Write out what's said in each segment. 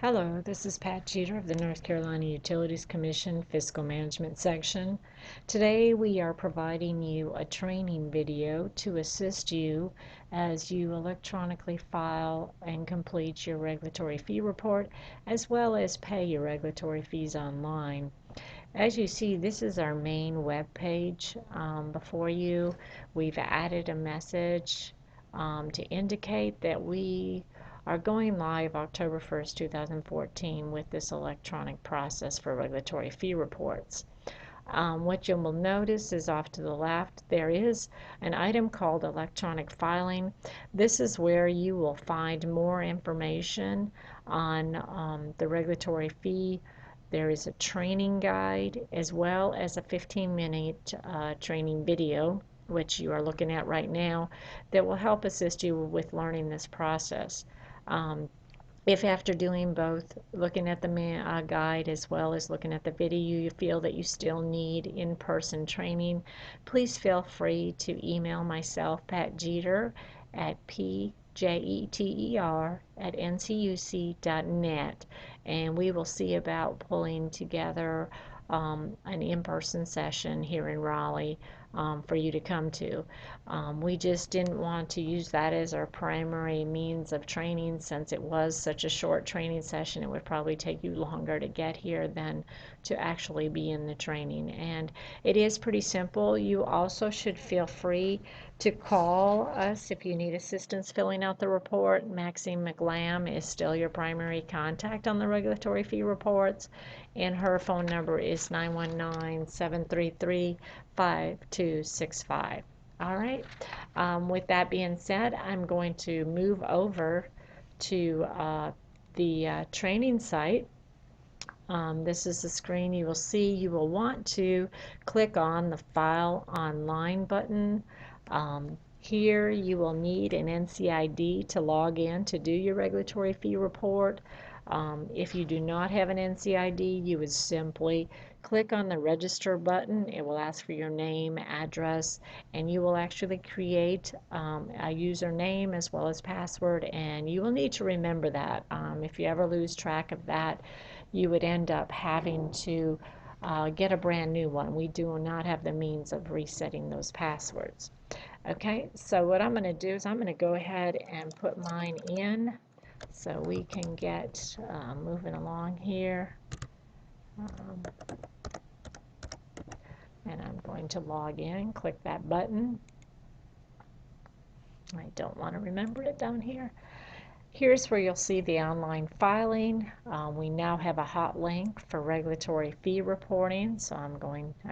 Hello, this is Pat Jeter of the North Carolina Utilities Commission Fiscal Management Section. Today we are providing you a training video to assist you as you electronically file and complete your regulatory fee report, as well as pay your regulatory fees online. As you see, this is our main web page. Before you, we've added a message to indicate that we are going live October 1st, 2014 with this electronic process for regulatory fee reports. What you will notice is off to the left there is an item called electronic filing. This is where you will find more information on the regulatory fee. There is a training guide as well as a 15-minute training video, which you are looking at right now, that will help assist you with learning this process. If after doing both, looking at the guide as well as looking at the video, you feel that you still need in-person training, please feel free to email myself, Pat Jeter, at pjeter@ncuc.net, and we will see about pulling together an in-person session here in Raleigh for you to come to. We just didn't want to use that as our primary means of training, since it was such a short training session. It would probably take you longer to get here than to actually be in the training. And it is pretty simple. You also should feel free to call us if you need assistance filling out the report. Maxine McLam is still your primary contact on the regulatory fee reports, and her phone number is 919-733-5265. All right. With that being said, I'm going to move over to the training site. This is the screen you will see. You will want to click on the File Online button. Here you will need an NCID to log in to do your regulatory fee report. If you do not have an NCID, you would simply click on the Register button. It will ask for your name, address, and you will actually create a username as well as password, and you will need to remember that. If you ever lose track of that, you would end up having to get a brand new one. We do not have the means of resetting those passwords. Okay, so what I'm going to do is I'm going to go ahead and put mine in so we can get moving along here. And I'm going to log in, click that button. I don't want to remember it down here. Here's where you'll see the online filing. We now have a hot link for regulatory fee reporting, so I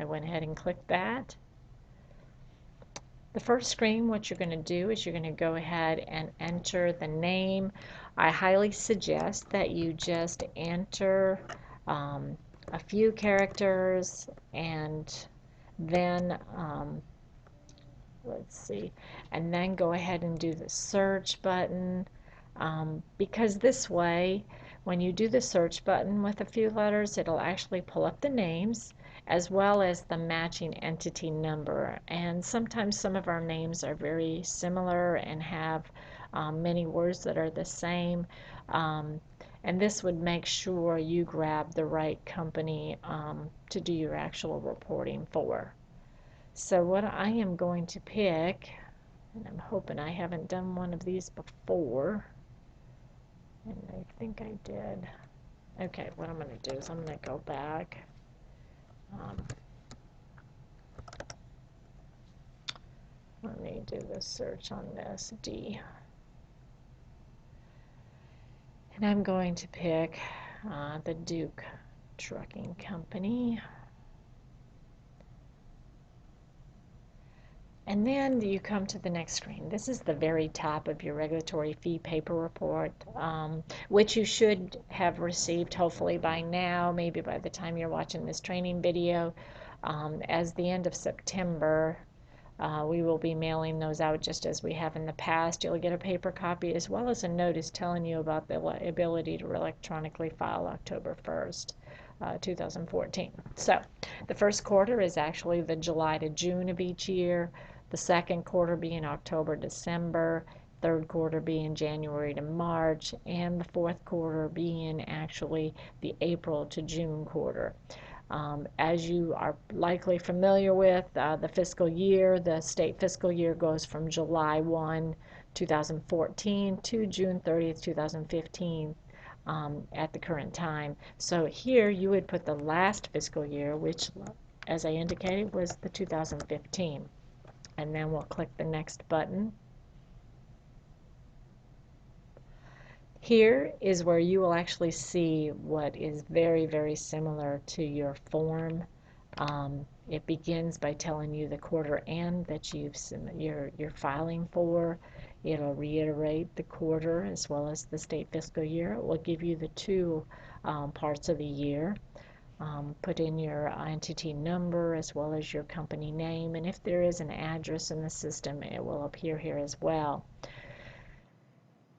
went ahead and clicked that. The first screen, what you're going to do is you're going to go ahead and enter the name. I highly suggest that you just enter a few characters, and then let's see, and then go ahead and do the search button, because this way when you do the search button with a few letters, it'll actually pull up the names as well as the matching entity number. And sometimes some of our names are very similar and have many words that are the same, and this would make sure you grab the right company to do your actual reporting for. So what I am going to pick, and I'm hoping I haven't done one of these before, and I think I did. Okay, what I'm going to do is I'm going to go back. Let me do the search on this, D. And I'm going to pick the Duke Trucking Company. And then you come to the next screen. This is the very top of your regulatory fee paper report, which you should have received hopefully by now, maybe by the time you're watching this training video. As the end of September, we will be mailing those out just as we have in the past. You'll get a paper copy as well as a notice telling you about the ability to electronically file October 1st. 2014. So the first quarter is actually the July to June of each year, the second quarter being October, December, third quarter being January to March, and the fourth quarter being actually the April to June quarter. As you are likely familiar with, the fiscal year, the state fiscal year goes from July 1, 2014 to June 30th, 2015 at the current time. So here you would put the last fiscal year, which, as I indicated, was the 2015. And then we'll click the next button. Here is where you will actually see what is very, very similar to your form. It begins by telling you the quarter end that you're filing for. It'll reiterate the quarter as well as the state fiscal year. It will give you the two parts of the year. Put in your entity number as well as your company name, and if there is an address in the system, it will appear here as well.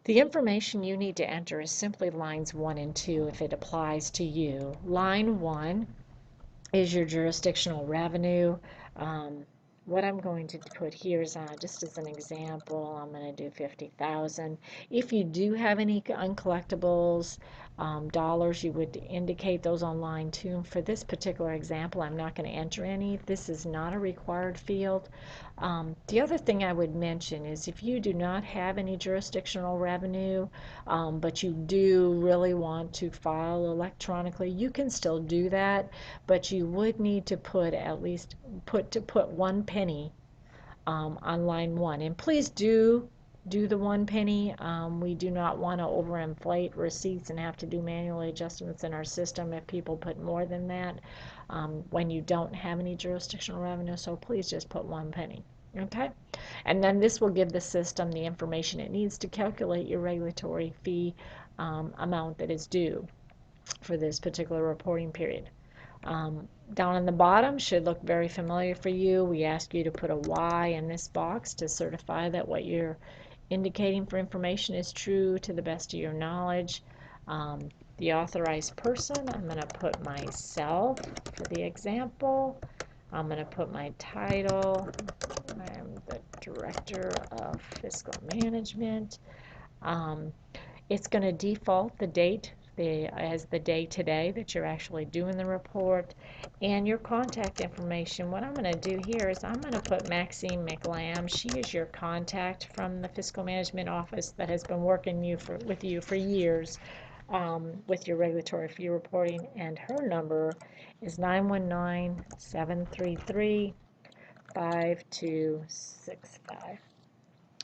The information you need to enter is simply lines 1 and 2 if it applies to you. Line 1 is your jurisdictional revenue. What I'm going to put here is just as an example, I'm going to do 50,000. If you do have any uncollectibles dollars, you would indicate those on line 2. For this particular example, I'm not going to enter any. This is not a required field. The other thing I would mention is if you do not have any jurisdictional revenue, but you do really want to file electronically, you can still do that, but you would need to put at least put 1 penny on line 1. And please do the 1 penny. We do not want to overinflate receipts and have to do manual adjustments in our system if people put more than that when you don't have any jurisdictional revenue. So please just put 1 penny. Okay, and then this will give the system the information it needs to calculate your regulatory fee amount that is due for this particular reporting period. Down on the bottom should look very familiar for you. We ask you to put a Y in this box to certify that what you're indicating for information is true to the best of your knowledge. The authorized person, I'm going to put myself for the example. I'm going to put my title. I'm the Director of Fiscal Management. It's going to default the date as the day today that you're actually doing the report, and your contact information. What I'm going to do here is I'm going to put Maxine McLam. She is your contact from the Fiscal Management Office that has been working with you for years with your regulatory fee reporting, and her number is 919-733-5265.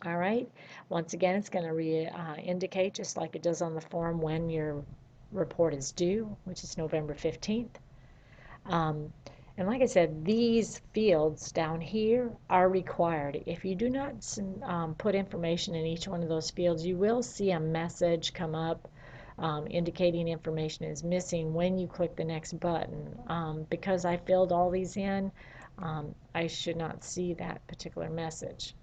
All right, once again, it's going to indicate, just like it does on the form, when your report is due, which is November 15th. And like I said, these fields down here are required. If you do not put information in each one of those fields, you will see a message come up indicating information is missing when you click the next button. Because I filled all these in, I should not see that particular message.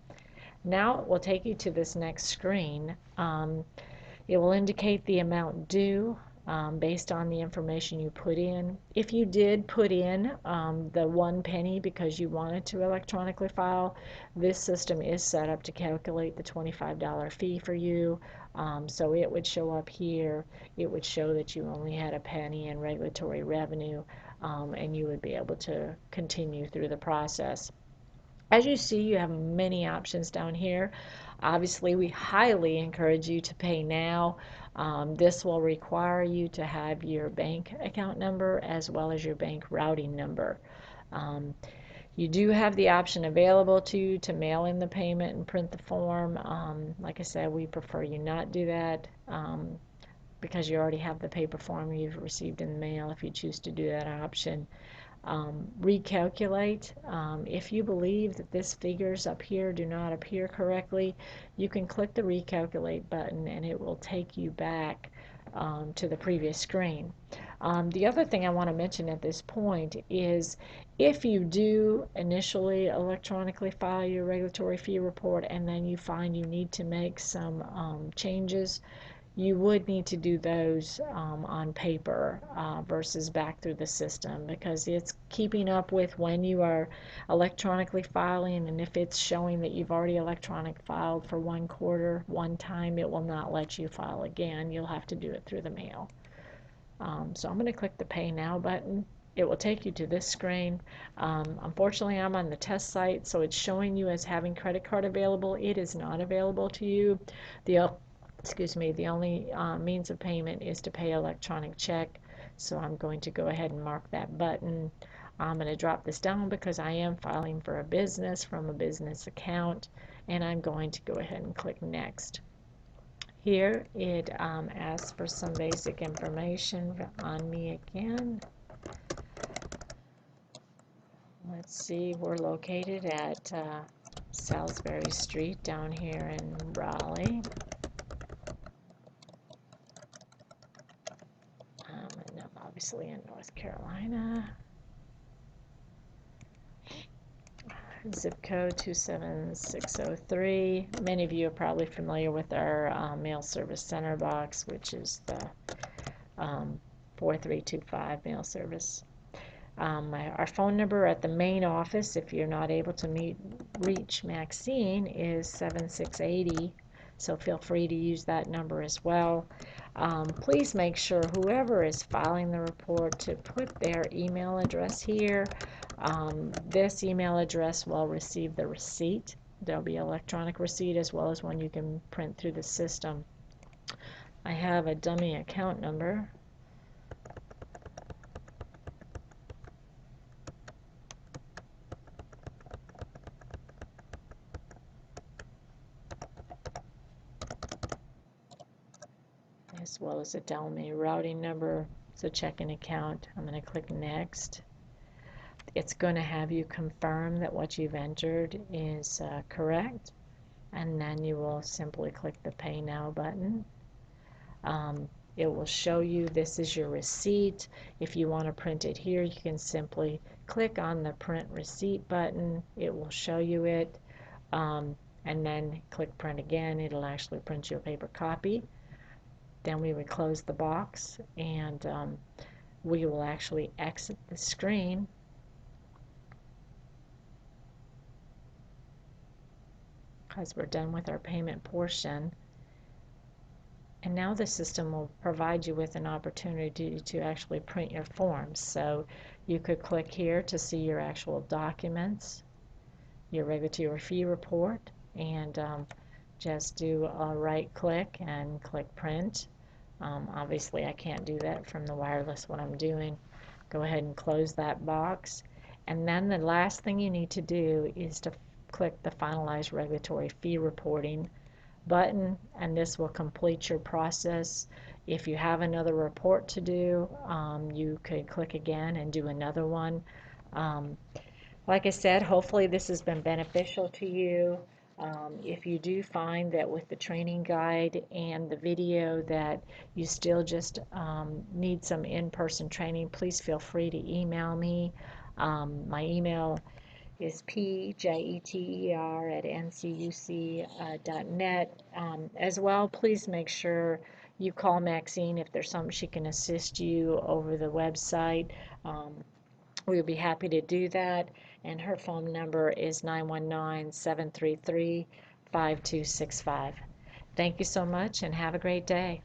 Now it will take you to this next screen. It will indicate the amount due based on the information you put in. If you did put in the 1 penny because you wanted to electronically file, this system is set up to calculate the $25 fee for you. So it would show up here. It would show that you only had a penny in regulatory revenue, and you would be able to continue through the process. As you see, you have many options down here. Obviously, we highly encourage you to pay now. This will require you to have your bank account number as well as your bank routing number. You do have the option available to you to mail in the payment and print the form. Like I said, we prefer you not do that because you already have the paper form you've received in the mail if you choose to do that option. Recalculate. If you believe that this figures up here do not appear correctly, you can click the recalculate button and it will take you back to the previous screen. The other thing I want to mention at this point is if you do initially electronically file your regulatory fee report and then you find you need to make some changes, you would need to do those on paper versus back through the system, because it's keeping up with when you are electronically filing, and if it's showing that you've already electronic filed for one quarter one time, it will not let you file again. You'll have to do it through the mail. So I'm going to click the Pay Now button. It will take you to this screen. Unfortunately, I'm on the test site, so it's showing you as having credit card available. It is not available to you. The the only means of payment is to pay electronic check. So I'm going to go ahead and mark that button. I'm going to drop this down because I am filing for a business from a business account, and I'm going to go ahead and click Next. Here it asks for some basic information on me again. Let's see, we're located at Salisbury Street down here in Raleigh. And I'm obviously in North Carolina. Zip code 27603. Many of you are probably familiar with our mail service center box, which is the 4325 mail service. Our phone number at the main office, if you're not able to reach Maxine, is 7680. So feel free to use that number as well. Please make sure whoever is filing the report to put their email address here. This email address will receive the receipt. There'll be an electronic receipt as well as one you can print through the system. I have a dummy account number. As well as a dummy routing number. It's a checking account. I'm going to click Next. It's going to have you confirm that what you've entered is correct, and then you will simply click the Pay Now button. It will show you this is your receipt. If you want to print it here, you can simply click on the Print Receipt button. It will show you it, and then click Print again. It'll actually print you a paper copy. Then we would close the box, and we will actually exit the screen. Because we're done with our payment portion. And now the system will provide you with an opportunity to actually print your forms. So you could click here to see your actual documents, your regulatory fee report, and just do a right click and click print. Obviously I can't do that from the wireless what I'm doing. Go ahead and close that box. And then the last thing you need to do is to click the Finalize Regulatory Fee Reporting button, and this will complete your process. If you have another report to do, you could click again and do another one. Like I said, hopefully this has been beneficial to you. If you do find that with the training guide and the video that you still just need some in-person training, please feel free to email me. My email is pjeter@ncuc.net. As well, please make sure you call Maxine if there's something she can assist you over the website. We'll be happy to do that, and her phone number is 919-733-5265. Thank you so much, and have a great day.